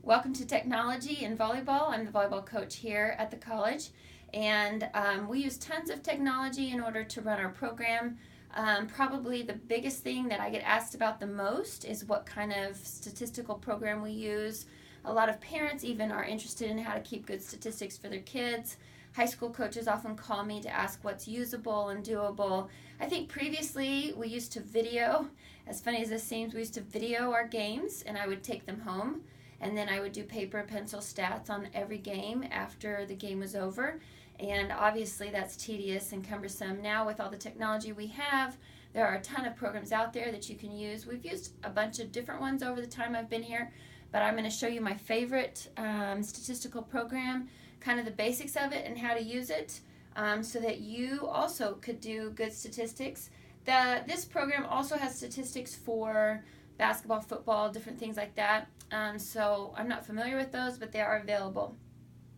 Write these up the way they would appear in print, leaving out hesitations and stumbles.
Welcome to Technology in Volleyball. I'm the volleyball coach here at the college, and we use tons of technology in order to run our program. Probably the biggest thing that I get asked about the most is what kind of statistical program we use. A lot of parents even are interested in how to keep good statistics for their kids. High school coaches often call me to ask what's usable and doable. I think previously we used to video. As funny as this seems, we used to video our games, and I would take them home, and then I would do paper and pencil stats on every game after the game was over. And obviously that's tedious and cumbersome. Now with all the technology we have, there are a ton of programs out there that you can use. We've used a bunch of different ones over the time I've been here, but I'm going to show you my favorite statistical program, kind of the basics of it and how to use it, so that you also could do good statistics. This program also has statistics for basketball, football, different things like that. So I'm not familiar with those, but they are available.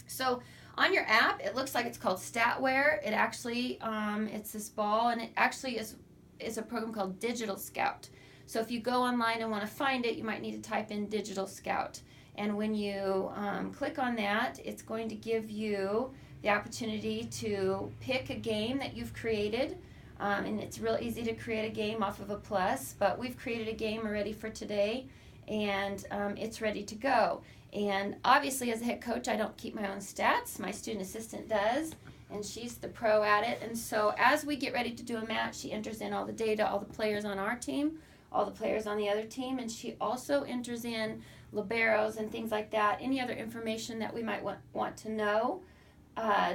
So on your app, it looks like it's called Statware. It actually, it's this ball, and it actually is a program called Digital Scout. So if you go online and want to find it, you might need to type in Digital Scout. And when you click on that, it's going to give you the opportunity to pick a game that you've created. And it's real easy to create a game off of a plus, but we've created a game already for today, and it's ready to go. And obviously as a head coach, I don't keep my own stats. My student assistant does, and she's the pro at it. And so as we get ready to do a match, she enters in all the data, all the players on our team, all the players on the other team, and she also enters in liberos and things like that, any other information that we might want to know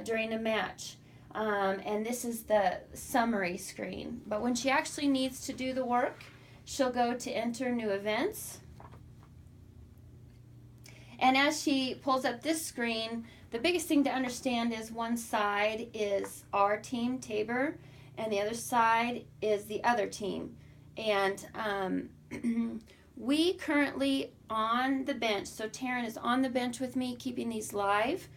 during a match. And this is the summary screen. But when she actually needs to do the work, she'll go to enter new events. And as she pulls up this screen, the biggest thing to understand is one side is our team, Tabor, and the other side is the other team. And we currently on the bench, so Taryn is on the bench with me keeping these live.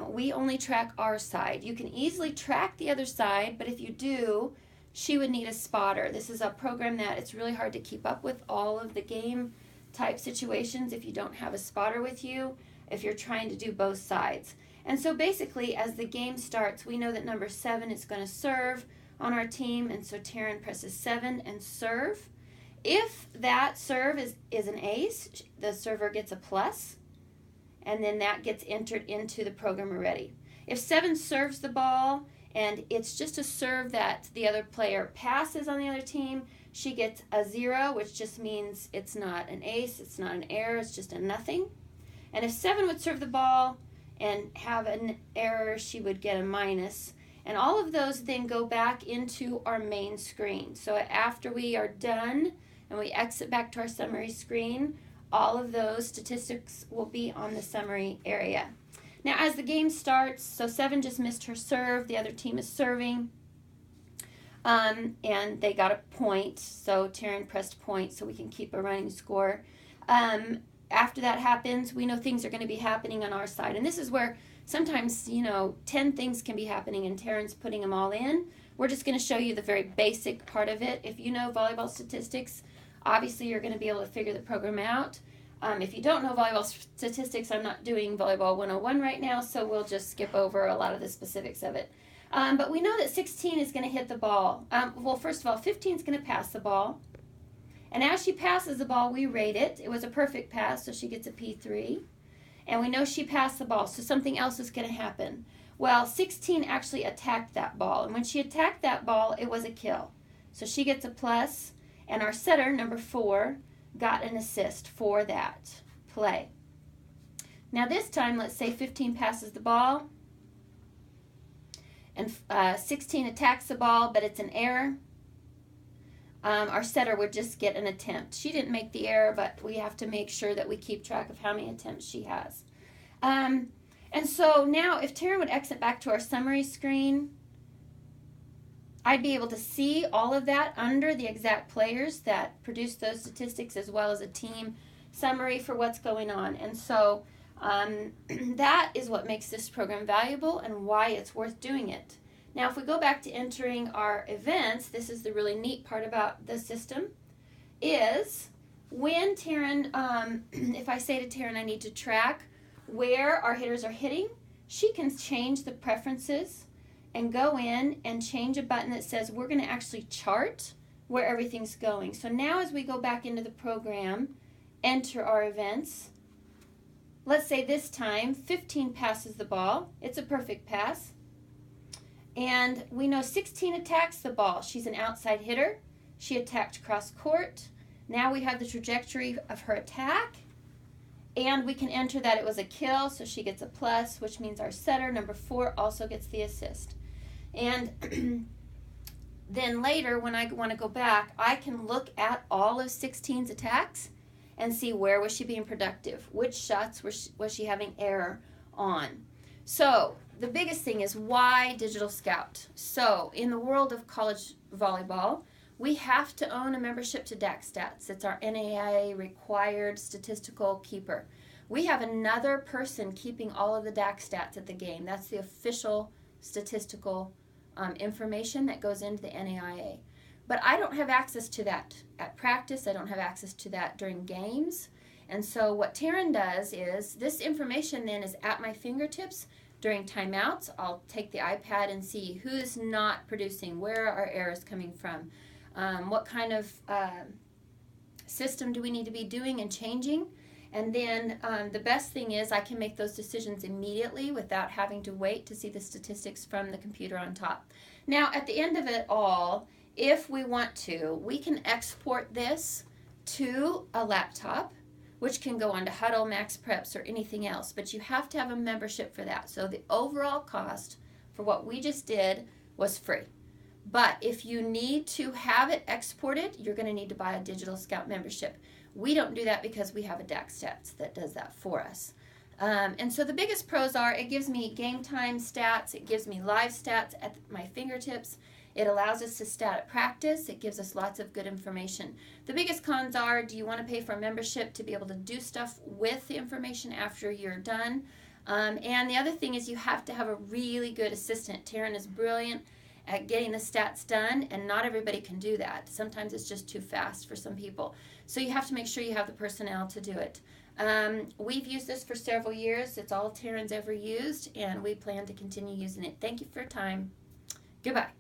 We only track our side. You can easily track the other side, but if you do, she would need a spotter. This is a program that it's really hard to keep up with all of the game type situations if you don't have a spotter with you, if you're trying to do both sides. And so basically as the game starts, we know that number 7 is going to serve on our team, and so Taryn presses 7 and serve. If that serve is an ace, the server gets a plus, and then that gets entered into the program already. If 7 serves the ball and it's just a serve that the other player passes on the other team, she gets a 0, which just means it's not an ace, it's not an error, it's just a nothing. And if 7 would serve the ball and have an error, she would get a minus. And all of those then go back into our main screen. So after we are done and we exit back to our summary screen, all of those statistics will be on the summary area. Now as the game starts, so 7 just missed her serve, the other team is serving, and they got a point, so Taryn pressed point so we can keep a running score. After that happens, we know things are going to be happening on our side, and this is where sometimes, 10 things can be happening and Taryn's putting them all in. We're just going to show you the very basic part of it. If you know volleyball statistics, obviously you're going to be able to figure the program out. If you don't know volleyball statistics, I'm not doing Volleyball 101 right now, so we'll just skip over a lot of the specifics of it. But we know that 16 is going to hit the ball. Well, first of all, 15 is going to pass the ball. And as she passes the ball, we rate it. It was a perfect pass, so she gets a P3. And we know she passed the ball, so something else is going to happen. Well, 16 actually attacked that ball, and when she attacked that ball, it was a kill. So she gets a plus, and our setter, number 4, got an assist for that play. Now this time, let's say 15 passes the ball, and 16 attacks the ball, but it's an error. Our setter would just get an attempt. She didn't make the error, but we have to make sure that we keep track of how many attempts she has. And so now if Taryn would exit back to our summary screen, I'd be able to see all of that under the exact players that produce those statistics, as well as a team summary for what's going on. And so that is what makes this program valuable and why it's worth doing it. Now, if we go back to entering our events, this is the really neat part about the system, is when Taryn, if I say to Taryn I need to track where our hitters are hitting, she can change the preferences and go in and change a button that says we're going to actually chart where everything's going. So now as we go back into the program, enter our events. Let's say this time 15 passes the ball. It's a perfect pass. And we know 16 attacks the ball. She's an outside hitter. She attacked cross court. Now we have the trajectory of her attack. And we can enter that it was a kill, so she gets a plus, which means our setter, number 4, also gets the assist. And then later, when I want to go back, I can look at all of 16's attacks and see where was she being productive, which shots was she having error on. So the biggest thing is why Digital Scout? So in the world of college volleyball, we have to own a membership to DaxStats. It's our NAIA required statistical keeper. We have another person keeping all of the DaxStats at the game. That's the official statistical information that goes into the NAIA. But I don't have access to that at practice. I don't have access to that during games. And so what Taryn does is this information then is at my fingertips during timeouts. I'll take the iPad and see who's not producing, where are errors coming from, what kind of system do we need to be doing and changing. And then the best thing is I can make those decisions immediately without having to wait to see the statistics from the computer on top. Now, at the end of it all, if we want to, we can export this to a laptop, which can go onto Huddle, Max Preps, or anything else. But you have to have a membership for that. So the overall cost for what we just did was free. But if you need to have it exported, you're going to need to buy a Digital Scout membership. We don't do that because we have a DaxStats that does that for us. And so the biggest pros are it gives me game time stats, it gives me live stats at my fingertips, it allows us to stat at practice, it gives us lots of good information. The biggest cons are, do you want to pay for a membership to be able to do stuff with the information after you're done? And the other thing is you have to have a really good assistant. Taryn is brilliant at getting the stats done, and not everybody can do that. Sometimes it's just too fast for some people. So you have to make sure you have the personnel to do it. We've used this for several years. It's all Taryn's ever used, and we plan to continue using it. Thank you for your time. Goodbye.